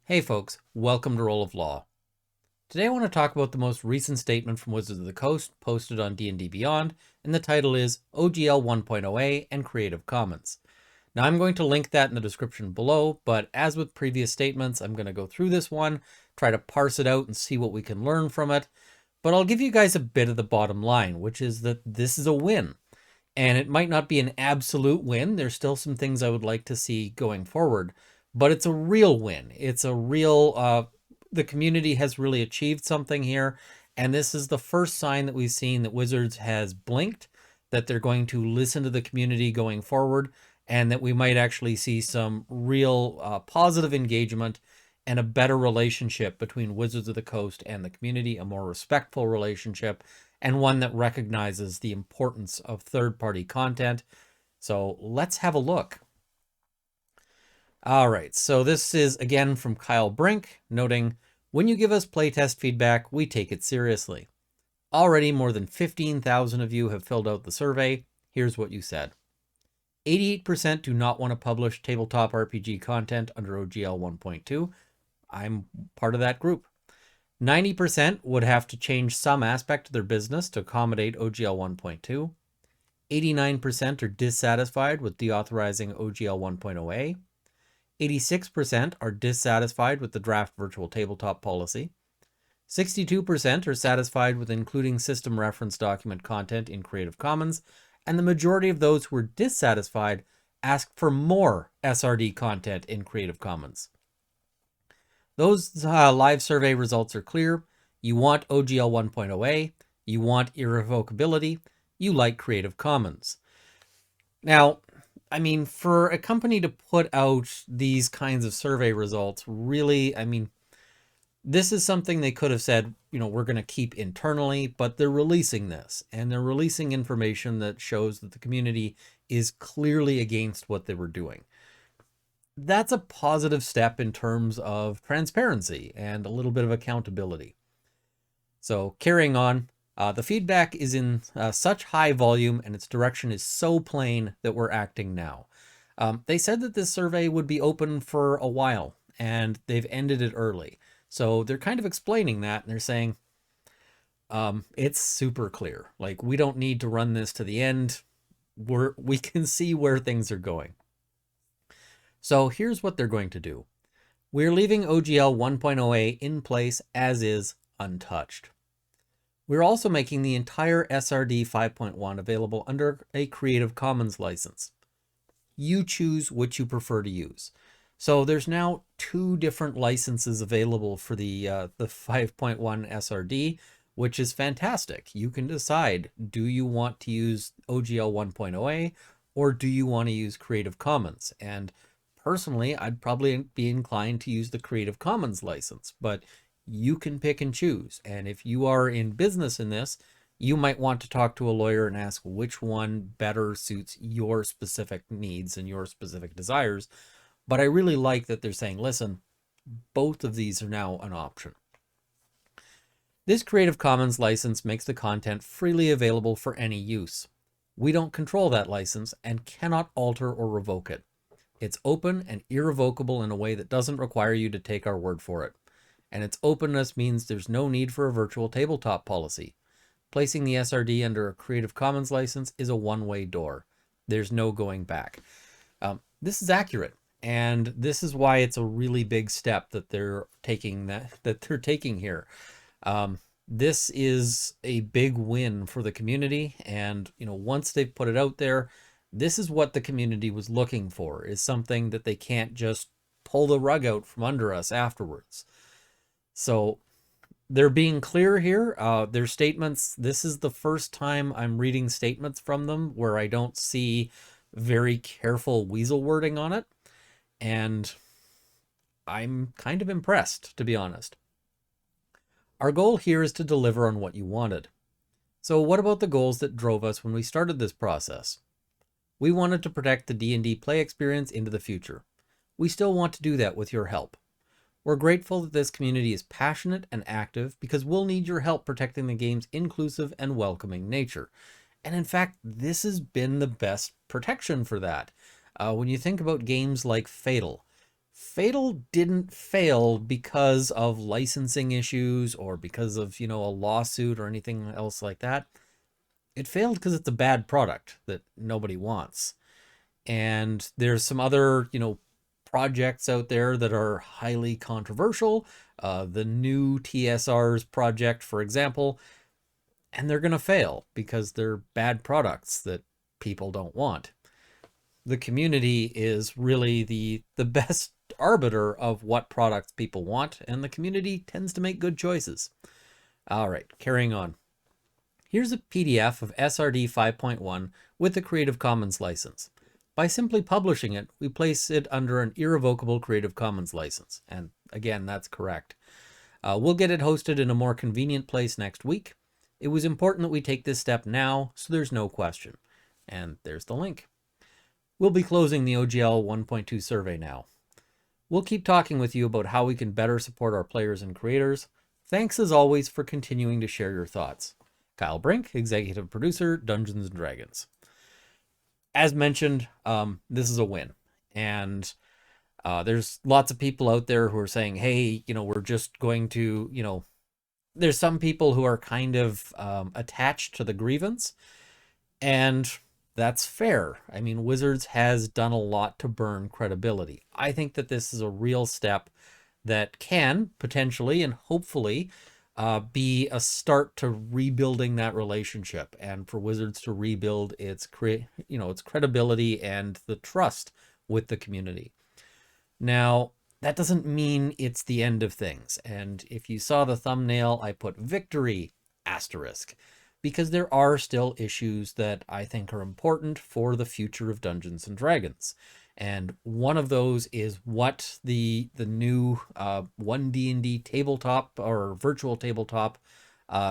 Hey folks, welcome to Roll of Law. Today I want to talk about the most recent statement from Wizards of the Coast posted on D&D Beyond, and the title is OGL 1.0A and Creative Commons. Now I'm going to link that in the description below, but as with previous statements, I'm going to go through this one, try to parse it out and see what we can learn from it, but I'll give you guys a bit of the bottom line, which is that this is a win. And it might not be an absolute win. There's still some things I would like to see going forward, but it's a real win. It's a real, the community has really achieved something here. And this is the first sign that we've seen that Wizards has blinked, that they're going to listen to the community going forward, and that we might actually see some real positive engagement and a better relationship between Wizards of the Coast and the community, a more respectful relationship, and one that recognizes the importance of third-party content. So let's have a look. All right, so this is again from Kyle Brink, noting, when you give us playtest feedback, we take it seriously. Already more than 15,000 of you have filled out the survey. Here's what you said. 88% do not want to publish tabletop RPG content under OGL 1.2. I'm part of that group. 90% would have to change some aspect of their business to accommodate OGL 1.2. 89% are dissatisfied with deauthorizing OGL 1.0A. 86% are dissatisfied with the draft virtual tabletop policy. 62% are satisfied with including system reference document content in Creative Commons, and the majority of those who are dissatisfied ask for more SRD content in Creative Commons. Those live survey results are clear. You want OGL 1.0A, you want irrevocability, you like Creative Commons. Now, I mean, for a company to put out these kinds of survey results, really, I mean, this is something they could have said, you know, we're going to keep internally, but they're releasing this, and they're releasing information that shows that the community is clearly against what they were doing. That's a positive step in terms of transparency and a little bit of accountability. So carrying on, the feedback is in such high volume and its direction is so plain that we're acting now. They said that this survey would be open for a while and they've ended it early. So they're kind of explaining that, and they're saying, it's super clear. Like, we don't need to run this to the end. We can see where things are going. So here's what they're going to do. We're leaving OGL 1.0A in place as is, untouched. We're also making the entire SRD 5.1 available under a Creative Commons license. You choose which you prefer to use. So there's now 2 different licenses available for the 5.1 SRD, which is fantastic. You can decide, do you want to use OGL 1.0A or do you want to use Creative Commons? And personally, I'd probably be inclined to use the Creative Commons license, but you can pick and choose. And if you are in business in this, you might want to talk to a lawyer and ask which one better suits your specific needs and your specific desires. But I really like that they're saying, listen, both of these are now an option. This Creative Commons license makes the content freely available for any use. We don't control that license and cannot alter or revoke it. It's open and irrevocable in a way that doesn't require you to take our word for it. And its openness means there's no need for a virtual tabletop policy. Placing the SRD under a Creative Commons license is a one-way door. There's no going back. This is accurate, and this is why it's a really big step that they're taking here. This is a big win for the community, and you know, once they've put it out there, this is what the community was looking for, is something that they can't just pull the rug out from under us afterwards. So they're being clear here. Their statements, this is the first time I'm reading statements from them where I don't see very careful weasel wording on it. And I'm kind of impressed, to be honest. Our goal here is to deliver on what you wanted. So what about the goals that drove us when we started this process? We wanted to protect the D&D play experience into the future. We still want to do that with your help. We're grateful that this community is passionate and active because we'll need your help protecting the game's inclusive and welcoming nature. And in fact, this has been the best protection for that. When you think about games like Fatal, Fatal didn't fail because of licensing issues or because of, a lawsuit or anything else like that. It failed because it's a bad product that nobody wants. And there's some other, projects out there that are highly controversial. The new TSR's project, for example, and they're going to fail because they're bad products that people don't want. The community is really the best arbiter of what products people want, and the community tends to make good choices. All right, carrying on. Here's a PDF of SRD 5.1 with the Creative Commons license. By simply publishing it, we place it under an irrevocable Creative Commons license. And again, that's correct. We'll get it hosted in a more convenient place next week. It was important that we take this step now, so there's no question. And there's the link. We'll be closing the OGL 1.2 survey now. We'll keep talking with you about how we can better support our players and creators. Thanks as always for continuing to share your thoughts. Kyle Brink, Executive Producer, Dungeons & Dragons. As mentioned, this is a win. And there's lots of people out there who are saying, hey, we're just going to, there's some people who are kind of attached to the grievance. And that's fair. I mean, Wizards has done a lot to burn credibility. I think that this is a real step that can potentially and hopefully be a start to rebuilding that relationship, and for Wizards to rebuild its credibility and the trust with the community. Now, that doesn't mean it's the end of things. And if you saw the thumbnail, I put victory asterisk, because there are still issues that I think are important for the future of Dungeons and Dragons. And one of those is what the new 1D&D tabletop or virtual tabletop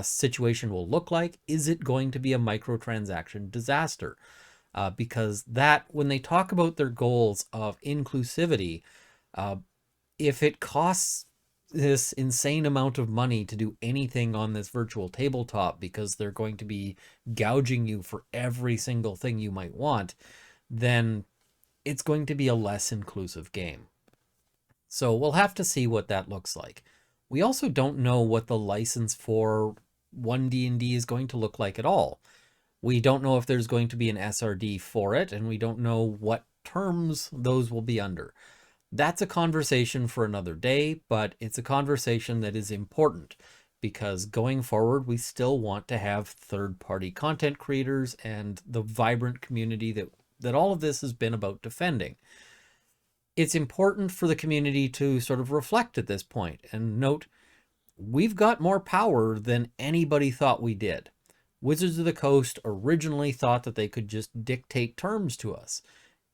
situation will look like. Is it going to be a microtransaction disaster? Because that, when they talk about their goals of inclusivity, if it costs this insane amount of money to do anything on this virtual tabletop because they're going to be gouging you for every single thing you might want, then it's going to be a less inclusive game. So we'll have to see what that looks like. We also don't know what the license for 1D&D is going to look like at all. We don't know if there's going to be an SRD for it, and we don't know what terms those will be under. That's a conversation for another day, but it's a conversation that is important because going forward, we still want to have third-party content creators and the vibrant community that all of this has been about defending. It's important for the community to sort of reflect at this point and note, we've got more power than anybody thought we did. Wizards of the Coast originally thought that they could just dictate terms to us.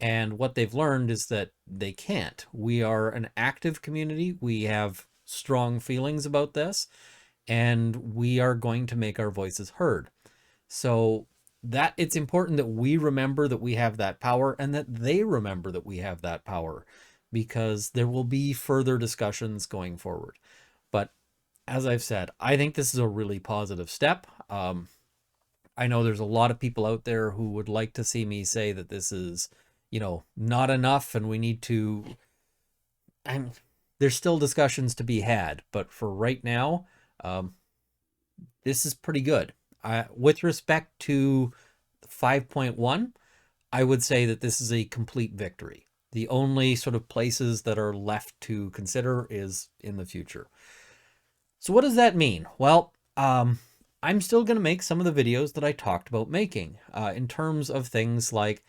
And what they've learned is that they can't. We are an active community. We have strong feelings about this, and we are going to make our voices heard. So that it's important that we remember that we have that power and that they remember that we have that power, because there will be further discussions going forward. But as I've said, I think this is a really positive step. I know there's a lot of people out there who would like to see me say that this is, not enough and we need to, there's still discussions to be had, but for right now, this is pretty good. With respect to 5.1, I would say that this is a complete victory. The only sort of places that are left to consider is in the future. So what does that mean? Well, I'm still going to make some of the videos that I talked about making in terms of things like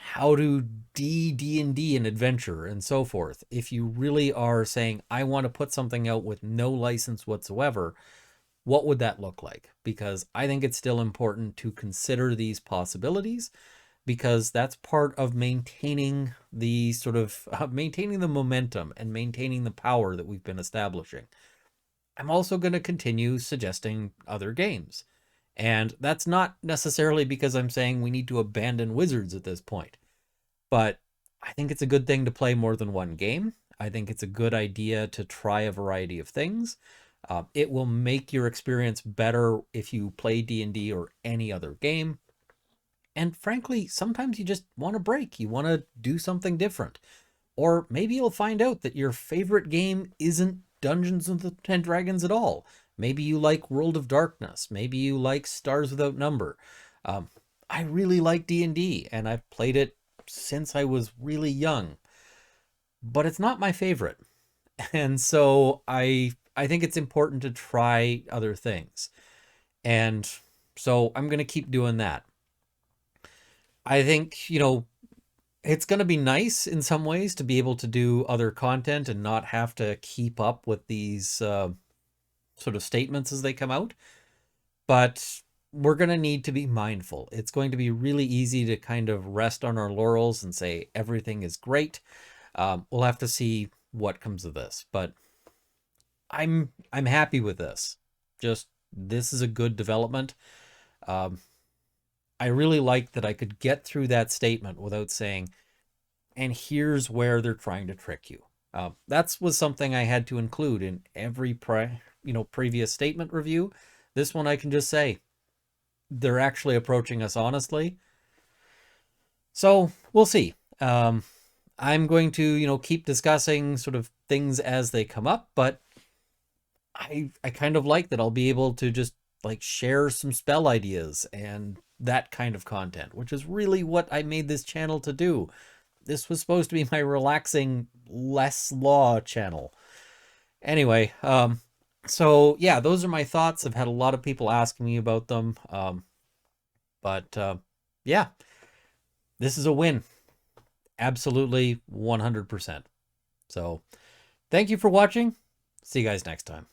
how to D&D and adventure and so forth. If you really are saying, I want to put something out with no license whatsoever, what would that look like? Because I think it's still important to consider these possibilities, because that's part of maintaining the sort of maintaining the momentum and maintaining the power that we've been establishing. I'm also going to continue suggesting other games. And that's not necessarily because I'm saying we need to abandon Wizards at this point. But I think it's a good thing to play more than one game. I think it's a good idea to try a variety of things. It will make your experience better if you play D&D or any other game. And frankly, sometimes you just want a break. You want to do something different. Or maybe you'll find out that your favorite game isn't Dungeons and Dragons at all. Maybe you like World of Darkness. Maybe you like Stars Without Number. Um, I really like D&D, and I've played it since I was really young, but it's not my favorite. And so I think it's important to try other things. And so I'm going to keep doing that. I think, it's going to be nice in some ways to be able to do other content and not have to keep up with these sort of statements as they come out. But we're going to need to be mindful. It's going to be really easy to kind of rest on our laurels and say everything is great. We'll have to see what comes of this, but I'm happy with this. Just this is a good development. Um, I really like that I could get through that statement without saying, and here's where they're trying to trick you. That was something I had to include in every previous statement review. This one I can just say they're actually approaching us honestly. So we'll see. I'm going to keep discussing sort of things as they come up, but I kind of like that I'll be able to just like share some spell ideas and that kind of content, which is really what I made this channel to do. This was supposed to be my relaxing, less law channel. Anyway, so yeah, those are my thoughts. I've had a lot of people asking me about them. But yeah, this is a win. Absolutely 100%. So thank you for watching. See you guys next time.